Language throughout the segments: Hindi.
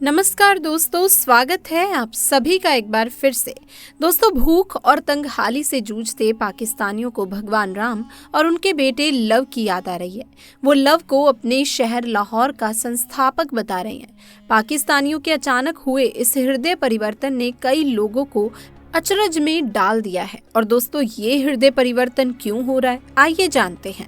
नमस्कार दोस्तों, स्वागत है आप सभी का एक बार फिर से। दोस्तों, भूख और तंगहाली से जूझते पाकिस्तानियों को भगवान राम और उनके बेटे लव की याद आ रही है। वो लव को अपने शहर लाहौर का संस्थापक बता रहे हैं। पाकिस्तानियों के अचानक हुए इस हृदय परिवर्तन ने कई लोगों को अचरज में डाल दिया है। और दोस्तों, ये हृदय परिवर्तन क्यों हो रहा है, आइए जानते हैं।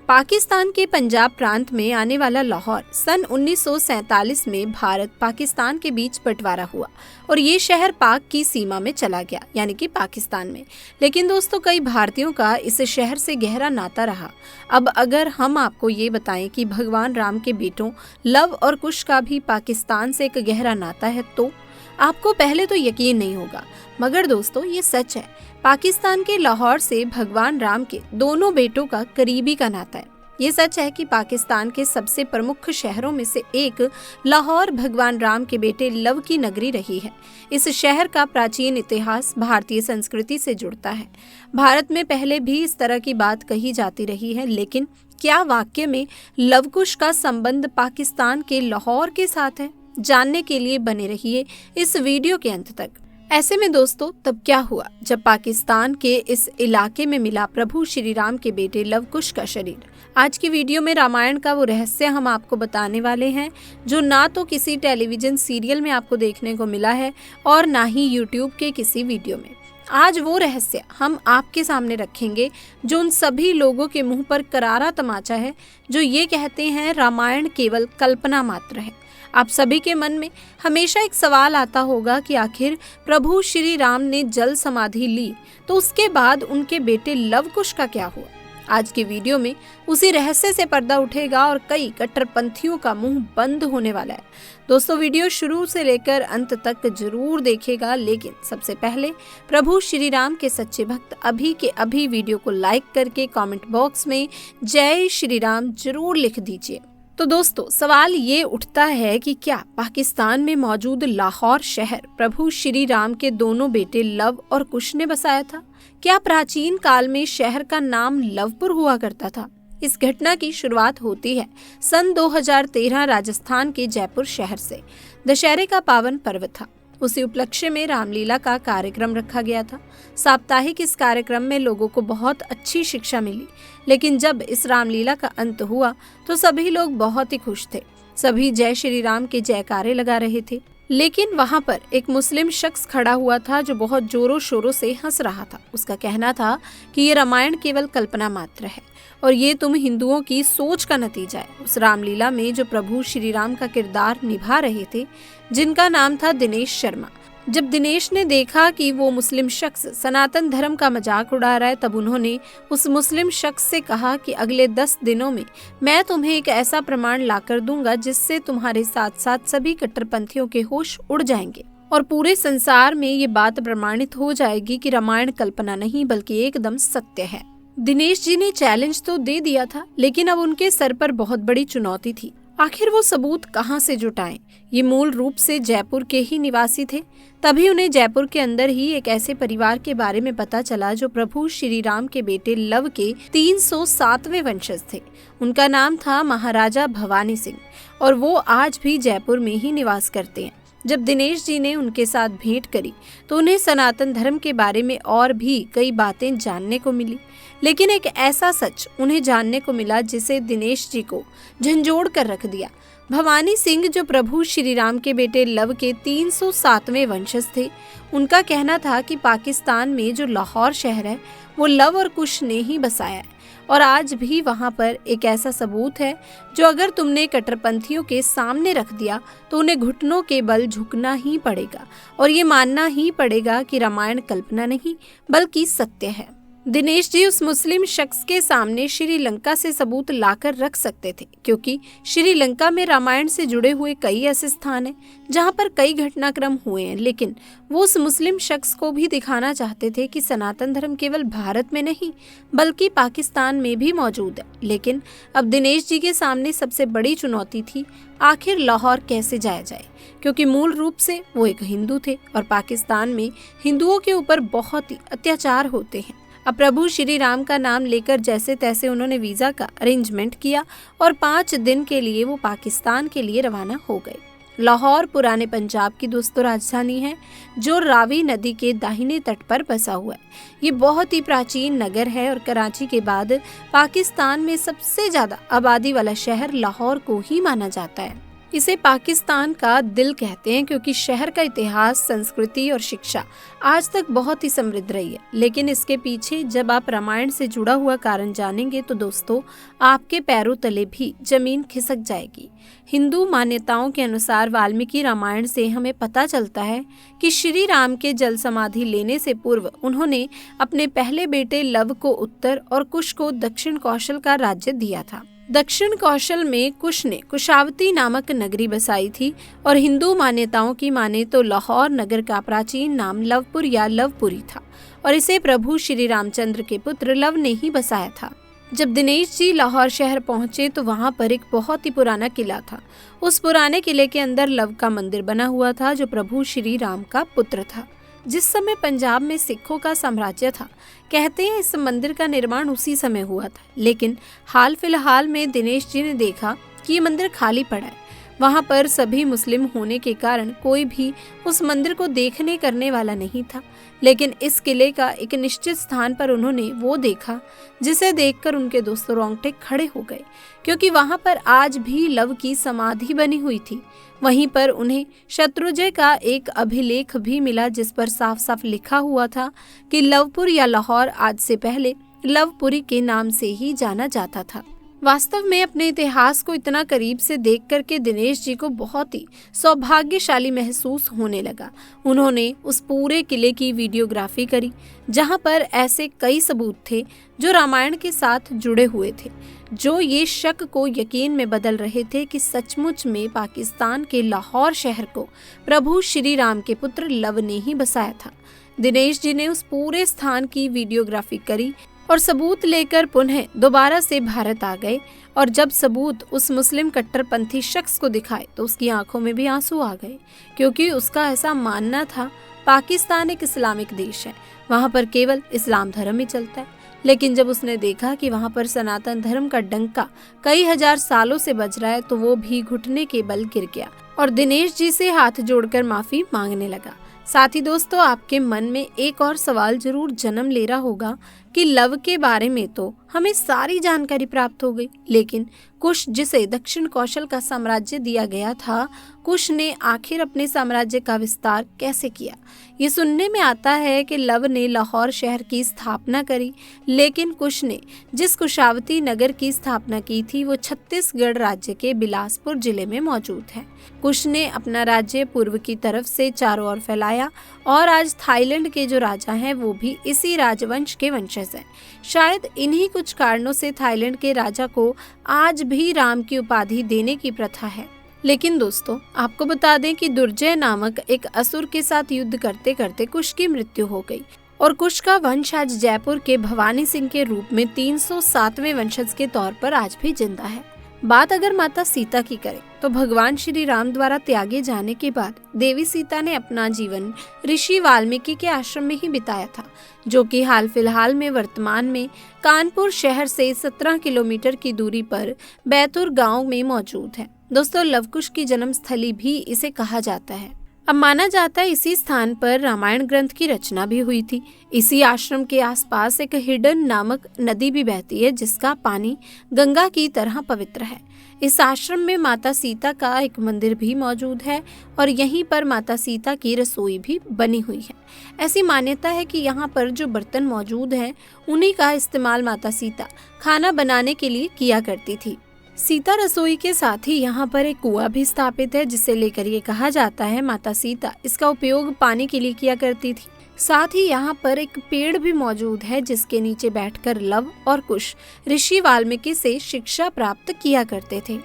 पाकिस्तान के पंजाब प्रांत में आने वाला लाहौर सन 1947 में भारत पाकिस्तान के बीच बंटवारा हुआ और ये शहर पाक की सीमा में चला गया, यानी कि पाकिस्तान में। लेकिन दोस्तों, कई भारतीयों का इस शहर से गहरा नाता रहा। अब अगर हम आपको ये बताएं कि भगवान राम के बेटों लव और कुश का भी पाकिस्तान से एक गहरा नाता है, तो आपको पहले तो यकीन नहीं होगा, मगर दोस्तों ये सच है। पाकिस्तान के लाहौर से भगवान राम के दोनों बेटों का करीबी का नाता है। ये सच है कि पाकिस्तान के सबसे प्रमुख शहरों में से एक लाहौर भगवान राम के बेटे लव की नगरी रही है। इस शहर का प्राचीन इतिहास भारतीय संस्कृति से जुड़ता है। भारत में पहले भी इस तरह की बात कही जाती रही है, लेकिन क्या वाकई में लवकुश का संबंध पाकिस्तान के लाहौर के साथ है? जानने के लिए बने रहिए इस वीडियो के अंत तक। ऐसे में दोस्तों, तब क्या हुआ जब पाकिस्तान के इस इलाके में मिला प्रभु श्री राम के बेटे लवकुश का शरीर। आज की वीडियो में रामायण का वो रहस्य हम आपको बताने वाले हैं जो ना तो किसी टेलीविजन सीरियल में आपको देखने को मिला है और ना ही यूट्यूब के किसी वीडियो में। आज वो रहस्य हम आपके सामने रखेंगे जो उन सभी लोगों के मुंह पर करारा तमाचा है जो ये कहते हैं रामायण केवल कल्पना मात्र है। आप सभी के मन में हमेशा एक सवाल आता होगा कि आखिर प्रभु श्री राम ने जल समाधि ली तो उसके बाद उनके बेटे लवकुश का क्या हुआ। आज के वीडियो में उसी रहस्य से पर्दा उठेगा और कई कट्टरपंथियों का मुंह बंद होने वाला है। दोस्तों, वीडियो शुरू से लेकर अंत तक जरूर देखिएगा, लेकिन सबसे पहले प्रभु श्री राम के सच्चे भक्त अभी के अभी वीडियो को लाइक करके कमेंट बॉक्स में जय श्री राम जरूर लिख दीजिए। तो दोस्तों, सवाल ये उठता है कि क्या पाकिस्तान में मौजूद लाहौर शहर प्रभु श्री राम के दोनों बेटे लव और कुश ने बसाया था? क्या प्राचीन काल में शहर का नाम लवपुर हुआ करता था? इस घटना की शुरुआत होती है सन 2013 राजस्थान के जयपुर शहर से। दशहरे का पावन पर्व था। उसी उपलक्ष्य में रामलीला का कार्यक्रम रखा गया था। साप्ताहिक इस कार्यक्रम में लोगों को बहुत अच्छी शिक्षा मिली, लेकिन जब इस रामलीला का अंत हुआ तो सभी लोग बहुत ही खुश थे। सभी जय श्री राम के जयकारे लगा रहे थे, लेकिन वहां पर एक मुस्लिम शख्स खड़ा हुआ था जो बहुत जोरों शोरों से हंस रहा था। उसका कहना था कि ये रामायण केवल कल्पना मात्र है और ये तुम हिंदुओं की सोच का नतीजा है। उस रामलीला में जो प्रभु श्री राम का किरदार निभा रहे थे, जिनका नाम था दिनेश शर्मा, जब दिनेश ने देखा कि वो मुस्लिम शख्स सनातन धर्म का मजाक उड़ा रहा है, तब उन्होंने उस मुस्लिम शख्स से कहा कि अगले 10 दिनों में मैं तुम्हें एक ऐसा प्रमाण लाकर दूंगा जिससे तुम्हारे साथ साथ सभी कट्टरपंथियों के होश उड़ जाएंगे और पूरे संसार में ये बात प्रमाणित हो जाएगी कि रामायण कल्पना नहीं बल्कि एकदम सत्य है। दिनेश जी ने चैलेंज तो दे दिया था, लेकिन अब उनके सर पर बहुत बड़ी चुनौती थी। आखिर वो सबूत कहाँ से जुटाएं? ये मूल रूप से जयपुर के ही निवासी थे। तभी उन्हें जयपुर के अंदर ही एक ऐसे परिवार के बारे में पता चला जो प्रभु श्री राम के बेटे लव के 307वें वंशज थे। उनका नाम था महाराजा भवानी सिंह और वो आज भी जयपुर में ही निवास करते हैं। जब दिनेश जी ने उनके साथ भेंट करी तो उन्हें सनातन धर्म के बारे में और भी कई बातें जानने को मिली, लेकिन एक ऐसा सच उन्हें जानने को मिला जिसे दिनेश जी को झंझोड़ कर रख दिया। भवानी सिंह जो प्रभु श्री राम के बेटे लव के 307वें वंशज थे, उनका कहना था कि पाकिस्तान में जो लाहौर शहर है वो लव और कुश ने ही बसाया है और आज भी वहां पर एक ऐसा सबूत है जो अगर तुमने कट्टरपंथियों के सामने रख दिया तो उन्हें घुटनों के बल झुकना ही पड़ेगा और ये मानना ही पड़ेगा कि रामायण कल्पना नहीं बल्कि सत्य है। दिनेश जी उस मुस्लिम शख्स के सामने श्रीलंका से सबूत लाकर रख सकते थे, क्योंकि श्रीलंका में रामायण से जुड़े हुए कई ऐसे स्थान हैं जहां पर कई घटनाक्रम हुए हैं, लेकिन वो उस मुस्लिम शख्स को भी दिखाना चाहते थे कि सनातन धर्म केवल भारत में नहीं बल्कि पाकिस्तान में भी मौजूद है। लेकिन अब दिनेश जी के सामने सबसे बड़ी चुनौती थी आखिर लाहौर कैसे जाया जाए, क्योंकि मूल रूप से वो एक हिंदू थे और पाकिस्तान में हिंदुओं के ऊपर बहुत ही अत्याचार होते हैं। अब प्रभु श्री राम का नाम लेकर जैसे तैसे उन्होंने वीज़ा का अरेंजमेंट किया और 5 दिन के लिए वो पाकिस्तान के लिए रवाना हो गए। लाहौर पुराने पंजाब की दोस्तों राजधानी है, जो रावी नदी के दाहिने तट पर बसा हुआ है। ये बहुत ही प्राचीन नगर है और कराची के बाद पाकिस्तान में सबसे ज्यादा आबादी वाला शहर लाहौर को ही माना जाता है। इसे पाकिस्तान का दिल कहते हैं क्योंकि शहर का इतिहास, संस्कृति और शिक्षा आज तक बहुत ही समृद्ध रही है। लेकिन इसके पीछे जब आप रामायण से जुड़ा हुआ कारण जानेंगे तो दोस्तों आपके पैरों तले भी जमीन खिसक जाएगी। हिंदू मान्यताओं के अनुसार वाल्मीकि रामायण से हमें पता चलता है कि श्री राम के जल समाधि लेने से पूर्व उन्होंने अपने पहले बेटे लव को उत्तर और कुश को दक्षिण कौशल का राज्य दिया था। दक्षिण कौशल में कुश ने कुशावती नामक नगरी बसाई थी और हिंदू मान्यताओं की माने तो लाहौर नगर का प्राचीन नाम लवपुर या लवपुरी था और इसे प्रभु श्री रामचंद्र के पुत्र लव ने ही बसाया था। जब दिनेश जी लाहौर शहर पहुंचे तो वहां पर एक बहुत ही पुराना किला था। उस पुराने किले के अंदर लव का मंदिर बना हुआ था जो प्रभु श्री राम का पुत्र था। जिस समय पंजाब में सिखों का साम्राज्य था, कहते हैं इस मंदिर का निर्माण उसी समय हुआ था। लेकिन हाल फिलहाल में दिनेश जी ने देखा कि ये मंदिर खाली पड़ा है। वहां पर सभी मुस्लिम होने के कारण कोई भी उस मंदिर को देखने करने वाला नहीं था। लेकिन इस किले का एक निश्चित स्थान पर उन्होंने वो देखा जिसे देखकर उनके दोस्तों रोंगटे खड़े हो गए, क्योंकि वहां पर आज भी लव की समाधि बनी हुई थी। वहीं पर उन्हें शत्रुंजय का एक अभिलेख भी मिला जिस पर साफ साफ लिखा हुआ था कि लवपुर या लाहौर आज से पहले लवपुरी के नाम से ही जाना जाता था। वास्तव में अपने इतिहास को इतना करीब से देख करके दिनेश जी को बहुत ही सौभाग्यशाली महसूस होने लगा। उन्होंने उस पूरे किले की वीडियोग्राफी करी जहां पर ऐसे कई सबूत थे जो रामायण के साथ जुड़े हुए थे, जो ये शक को यकीन में बदल रहे थे कि सचमुच में पाकिस्तान के लाहौर शहर को प्रभु श्री राम के पुत्र लव ने ही बसाया था। दिनेश जी ने उस पूरे स्थान की वीडियोग्राफी करी और सबूत लेकर पुनः दोबारा से भारत आ गए। और जब सबूत उस मुस्लिम कट्टरपंथी शख्स को दिखाए तो उसकी आंखों में भी आंसू आ गए, क्योंकि उसका ऐसा मानना था पाकिस्तान एक इस्लामिक देश है, वहां पर केवल इस्लाम धर्म ही चलता है। लेकिन जब उसने देखा कि वहां पर सनातन धर्म का डंका कई हजार सालों से बज रहा है तो वो भी घुटने के बल गिर गया और दिनेश जी से हाथ जोड़कर माफी मांगने लगा। साथ ही दोस्तों आपके मन में एक और सवाल जरूर जन्म ले रहा होगा कि लव के बारे में तो हमें सारी जानकारी प्राप्त हो गई, लेकिन कुश जिसे दक्षिण कौशल का साम्राज्य दिया गया था, कुश ने आखिर अपने साम्राज्य का विस्तार कैसे किया। ये सुनने में आता है कि लव ने लाहौर शहर की स्थापना करी, लेकिन कुश ने जिस कुशावती नगर की स्थापना की थी वो छत्तीसगढ़ राज्य के बिलासपुर जिले में मौजूद है। कुश ने अपना राज्य पूर्व की तरफ से चारों ओर फैलाया और आज थाईलैंड के जो राजा हैं वो भी इसी राजवंश के वंशज हैं। शायद इन्हीं कुछ कारणों से थाईलैंड के राजा को आज भी राम की उपाधि देने की प्रथा है। लेकिन दोस्तों आपको बता दें कि दुर्जय नामक एक असुर के साथ युद्ध करते करते कुश की मृत्यु हो गई और कुश का वंश आज जयपुर के भवानी सिंह के रूप में 307वें वंशज के तौर पर आज भी जिंदा है। बात अगर माता सीता की करें तो भगवान श्री राम द्वारा त्यागे जाने के बाद देवी सीता ने अपना जीवन ऋषि वाल्मीकि के आश्रम में ही बिताया था, जो कि हाल फिलहाल में वर्तमान में कानपुर शहर से 17 किलोमीटर की दूरी पर बैतूर गांव में मौजूद है। दोस्तों लवकुश की जन्म स्थली भी इसे कहा जाता है। अब माना जाता है इसी स्थान पर रामायण ग्रंथ की रचना भी हुई थी। इसी आश्रम के आसपास एक हिडन नामक नदी भी बहती है जिसका पानी गंगा की तरह पवित्र है। इस आश्रम में माता सीता का एक मंदिर भी मौजूद है और यहीं पर माता सीता की रसोई भी बनी हुई है। ऐसी मान्यता है कि यहाँ पर जो बर्तन मौजूद हैं उन्हीं का इस्तेमाल माता सीता खाना बनाने के लिए किया करती थी। सीता रसोई के साथ ही यहाँ पर एक कुआं भी स्थापित है जिसे लेकर ये कहा जाता है माता सीता इसका उपयोग पानी के लिए किया करती थी। साथ ही यहाँ पर एक पेड़ भी मौजूद है जिसके नीचे बैठकर लव और कुश ऋषि वाल्मीकि से शिक्षा प्राप्त किया करते थे।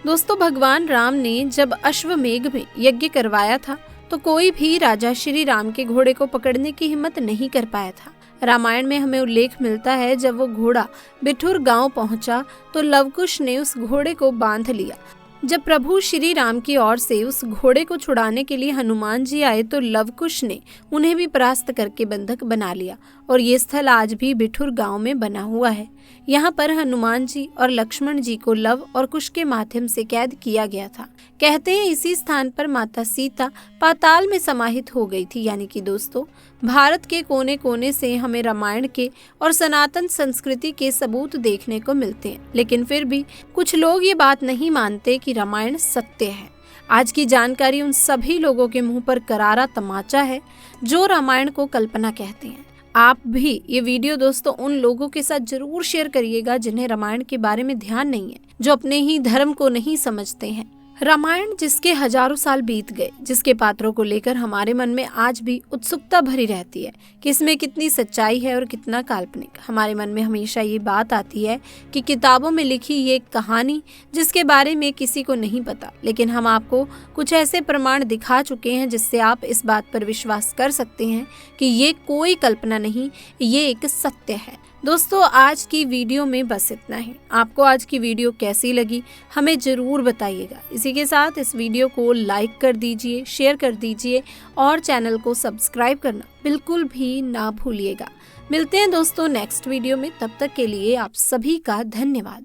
दोस्तों भगवान राम ने जब अश्वमेघ में यज्ञ करवाया था तो कोई भी राजा श्री राम के घोड़े को पकड़ने की हिम्मत नहीं कर पाया था। रामायण में हमें उल्लेख मिलता है जब वो घोड़ा बिठुर गांव पहुंचा तो लवकुश ने उस घोड़े को बांध लिया जब प्रभु श्री राम की ओर से उस घोड़े को छुड़ाने के लिए हनुमान जी आए तो लवकुश ने उन्हें भी परास्त करके बंधक बना लिया और ये स्थल आज भी बिठुर गांव में बना हुआ है। यहाँ पर हनुमान जी और लक्ष्मण जी को लव और कुश के माध्यम से कैद किया गया था। कहते हैं इसी स्थान पर माता सीता पाताल में समाहित हो गई थी। यानी कि दोस्तों, भारत के कोने कोने से हमें रामायण के और सनातन संस्कृति के सबूत देखने को मिलते हैं, लेकिन फिर भी कुछ लोग ये बात नहीं मानते कि रामायण सत्य है। आज की जानकारी उन सभी लोगों के मुंह पर करारा तमाचा है जो रामायण को कल्पना कहते हैं। आप भी ये वीडियो दोस्तों उन लोगों के साथ जरूर शेयर करिएगा जिन्हें रामायण के बारे में ध्यान नहीं है, जो अपने ही धर्म को नहीं समझते हैं। रामायण जिसके हजारों साल बीत गए, जिसके पात्रों को लेकर हमारे मन में आज भी उत्सुकता भरी रहती है कि इसमें कितनी सच्चाई है और कितना काल्पनिक। हमारे मन में हमेशा ये बात आती है कि किताबों में लिखी ये कहानी जिसके बारे में किसी को नहीं पता, लेकिन हम आपको कुछ ऐसे प्रमाण दिखा चुके हैं जिससे आप इस बात पर विश्वास कर सकते हैं कि ये कोई कल्पना नहीं, ये एक सत्य है। दोस्तों, आज की वीडियो में बस इतना ही। आपको आज की वीडियो कैसी लगी हमें ज़रूर बताइएगा। इसी के साथ इस वीडियो को लाइक कर दीजिए, शेयर कर दीजिए और चैनल को सब्सक्राइब करना बिल्कुल भी ना भूलिएगा। मिलते हैं दोस्तों नेक्स्ट वीडियो में, तब तक के लिए आप सभी का धन्यवाद।